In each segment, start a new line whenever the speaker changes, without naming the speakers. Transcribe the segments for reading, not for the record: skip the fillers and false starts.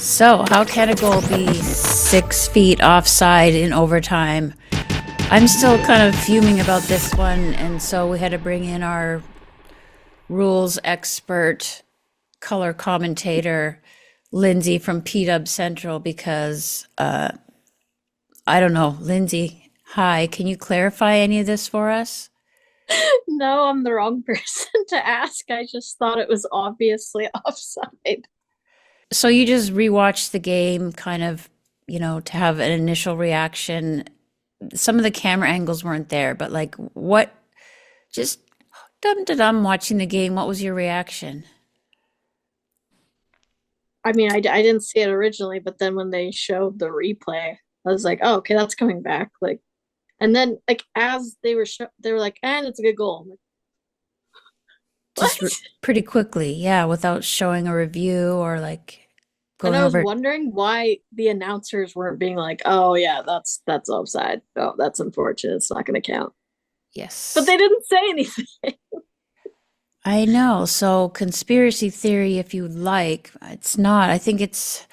So, how can a goal be 6 feet offside in overtime? I'm still kind of fuming about this one, and so we had to bring in our rules expert, color commentator, Lindsay from PW Central, because I don't know. Lindsay, hi, can you clarify any of this for us?
No, I'm the wrong person to ask. I just thought it was obviously offside.
So, you just rewatched the game, kind of, to have an initial reaction. Some of the camera angles weren't there, but like, what just dum da dum watching the game, what was your reaction?
I mean, I didn't see it originally, but then when they showed the replay, I was like, oh, okay, that's coming back. And then as they were like, and it's a good goal. I'm like,
Just
what?
pretty quickly, yeah, without showing a review or like
And
going
I was
over.
wondering why the announcers weren't being like, oh yeah, that's offside. Oh, that's unfortunate. It's not going to count. But
Yes,
they didn't say anything.
I know. So, conspiracy theory, if you like, it's not. I think it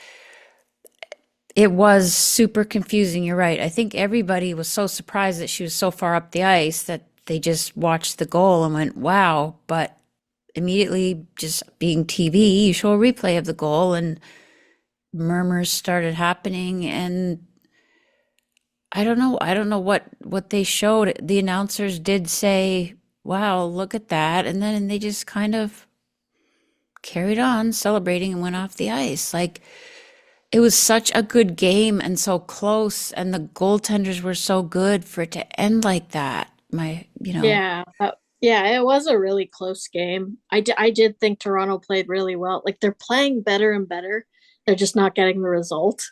was super confusing. You're right. I think everybody was so surprised that she was so far up the ice that they just watched the goal and went, wow. But immediately, just being TV, you show a replay of the goal and murmurs started happening. And I don't know. I don't know what they showed. The announcers did say, wow, look at that. And then they just kind of carried on celebrating and went off the ice. Like, it was such a good game and so close, and the goaltenders were so good for it to end like that.
Yeah, it was a really close game. I did think Toronto played really well. Like they're playing better and better. They're just not getting the result.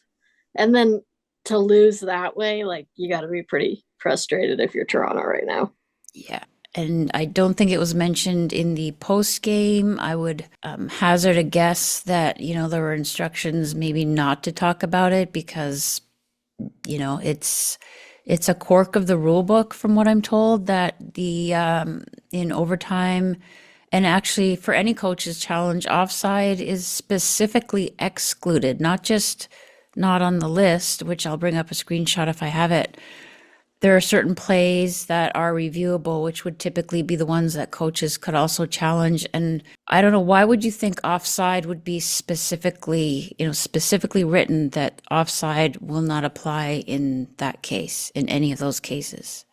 And then to lose that way, like you got to be pretty frustrated if you're Toronto right now.
Yeah. And I don't think it was mentioned in the post game. I would hazard a guess that, there were instructions maybe not to talk about it because, it's a quirk of the rule book from what I'm told that the in overtime and actually for any coach's challenge, offside is specifically excluded, not just not on the list, which I'll bring up a screenshot if I have it. There are certain plays that are reviewable, which would typically be the ones that coaches could also challenge. And I don't know, why would you think offside would be specifically written that offside will not apply in that case, in any of those cases?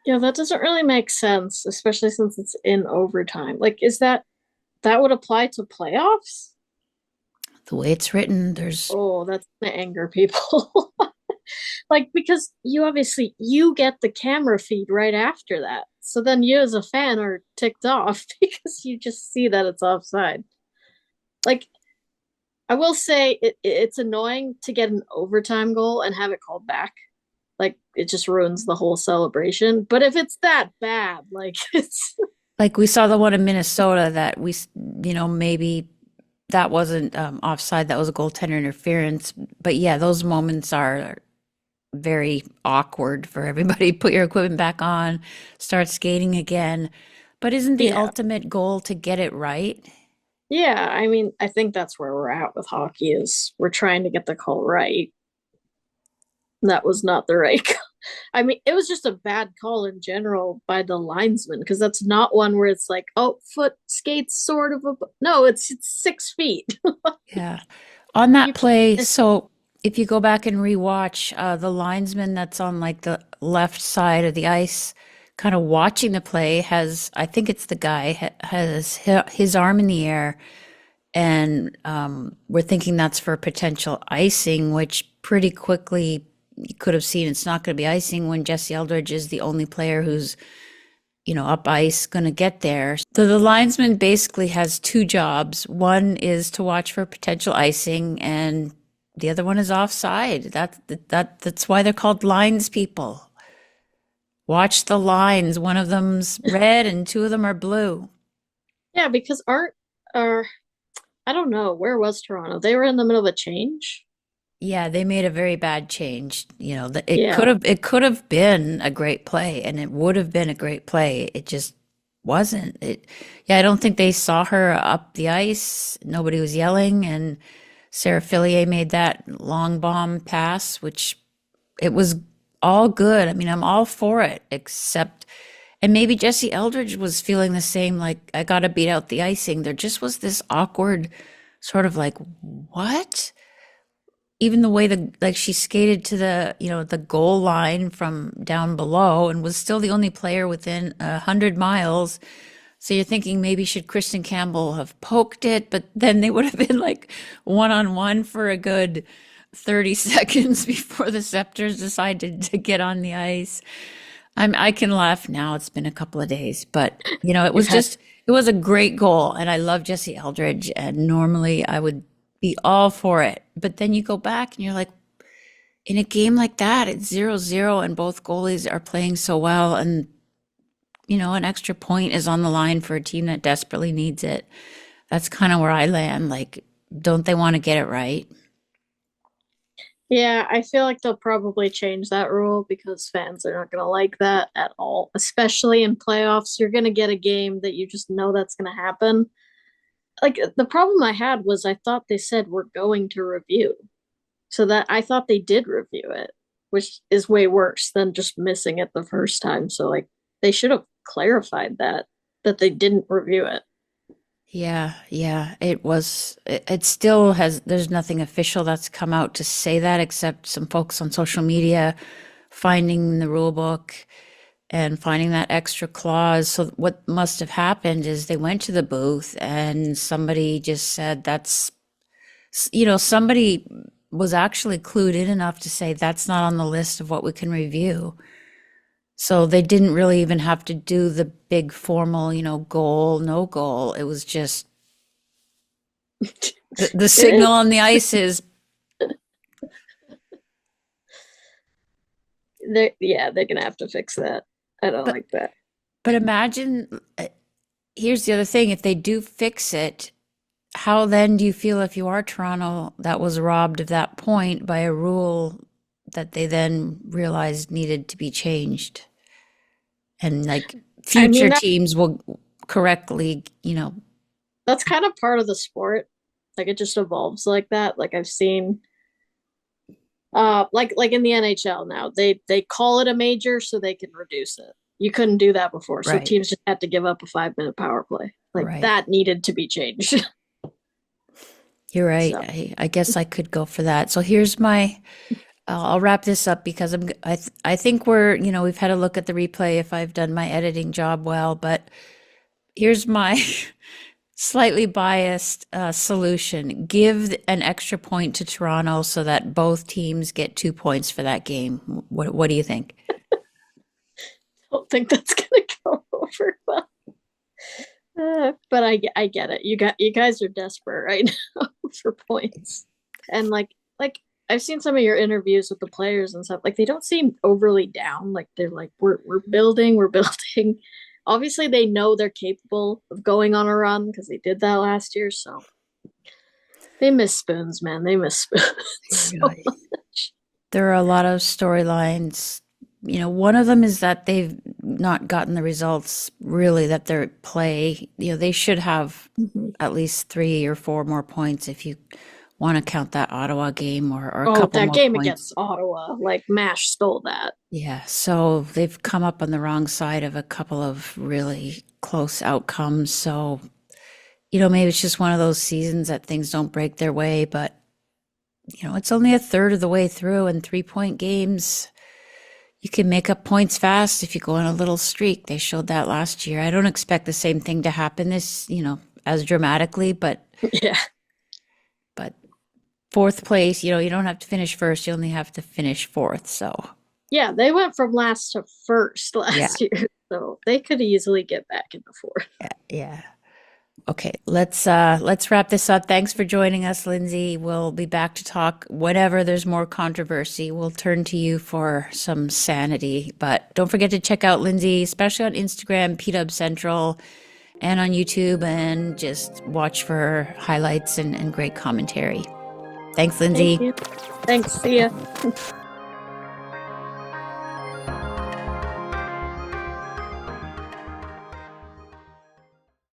Yeah, that doesn't really make sense, especially since it's in overtime. Like, is that would apply to playoffs?
The way it's written, there's,
Oh, that's gonna anger people. Like because you get the camera feed right after that. So then you as a fan are ticked off because you just see that it's offside. Like I will say it's annoying to get an overtime goal and have it called back. Like it just ruins the whole celebration. But if it's that bad, like it's
like we saw the one in Minnesota that maybe that wasn't offside, that was a goaltender interference. But yeah, those moments are very awkward for everybody. Put your equipment back on, start skating again. But isn't the
yeah.
ultimate goal to get it right?
Yeah, I mean, I think that's where we're at with hockey is we're trying to get the call right. That was not the right call. I mean, it was just a bad call in general by the linesman because that's not one where it's like, oh, foot skates sort of. No, it's 6 feet.
Yeah. On that
You can't.
play, so if you go back and rewatch the linesman that's on like the left side of the ice, kind of watching the play, has, I think it's the guy, has his arm in the air. And we're thinking that's for potential icing, which pretty quickly you could have seen it's not going to be icing when Jessie Eldridge is the only player who's, up ice going to get there. So the linesman basically has two jobs. One is to watch for potential icing, and the other one is offside. That's why they're called lines people. Watch the lines. One of them's red and two of them are blue.
Yeah, because art or I don't know where was Toronto. They were in the middle of a change.
Yeah, they made a very bad change. It could
Yeah,
have it could have been a great play, and it would have been a great play. It just wasn't. Yeah, I don't think they saw her up the ice. Nobody was yelling, and Sarah Fillier made that long bomb pass, which it was all good. I mean, I'm all for it, except, and maybe Jessie Eldridge was feeling the same, like, I got to beat out the icing. There just was this awkward sort of like, what? Even the way like she skated to the goal line from down below and was still the only player within 100 miles. So you're thinking maybe should Kristen Campbell have poked it, but then they would have been like one-on-one for a good 30 seconds before the Sceptres decided to get on the ice. I can laugh now. It's been a couple of days, but it
You've
was
had
just it was a great goal, and I love Jessie Eldridge, and normally I would be all for it. But then you go back and you're like, in a game like that, it's 0-0, and both goalies are playing so well, and an extra point is on the line for a team that desperately needs it. That's kind of where I land. Like, don't they want to get it right?
Yeah, I feel like they'll probably change that rule because fans are not going to like that at all, especially in playoffs. You're going to get a game that you just know that's going to happen. Like the problem I had was I thought they said we're going to review. So that I thought they did review it, which is way worse than just missing it the first time. So like they should have clarified that they didn't review it.
Yeah, yeah. It still has, there's nothing official that's come out to say that except some folks on social media finding the rule book and finding that extra clause. So what must have happened is they went to the booth and somebody just said somebody was actually clued in enough to say that's not on the list of what we can review. So they didn't really even have to do the big formal, goal, no goal. It was just the
It
signal on the ice is,
they're gonna have to fix that. I don't
but
like that.
but imagine, here's the other thing, if they do fix it, how then do you feel if you are Toronto that was robbed of that point by a rule that they then realized needed to be changed? And like
I mean
future teams will correctly,
that's kind of part of the sport. Like it just evolves like that. Like I've seen like in the NHL now, they call it a major so they can reduce it. You couldn't do that before. So
right,
teams just had to give up a 5 minute power play. Like
right.
that needed to be changed.
You're right.
So
I guess I could go for that. So here's my, I'll wrap this up because I think we've had a look at the replay if I've done my editing job well, but here's my slightly biased solution. Give an extra point to Toronto so that both teams get 2 points for that game. What do you think?
don't think that's gonna go over well. But I get it. You guys are desperate right now for points, and like I've seen some of your interviews with the players and stuff. Like they don't seem overly down. Like they're like we're building, we're building. Obviously, they know they're capable of going on a run because they did that last year. So they miss spoons, man. They miss spoons so
Really?
much.
There are a lot of storylines. One of them is that they've not gotten the results really that their play. They should have
Mhm.
at least 3 or 4 more points if you want to count that Ottawa game or a
Oh,
couple
that
more
game
points.
against Ottawa, like Mash stole that.
Yeah, so they've come up on the wrong side of a couple of really close outcomes. So, maybe it's just one of those seasons that things don't break their way, but it's only a third of the way through, and 3-point games, you can make up points fast if you go on a little streak. They showed that last year. I don't expect the same thing to happen as dramatically,
Yeah.
but fourth place, you don't have to finish first, you only have to finish fourth. So,
Yeah, they went from last to first
yeah,
last year, so they could easily get back in the fourth.
yeah, yeah. Okay, let's wrap this up. Thanks for joining us, Lindsay. We'll be back to talk whenever there's more controversy. We'll turn to you for some sanity. But don't forget to check out Lindsay, especially on Instagram, PW Central, and on YouTube, and just watch for her highlights and great commentary. Thanks,
Thank
Lindsay.
you. Thanks. See ya.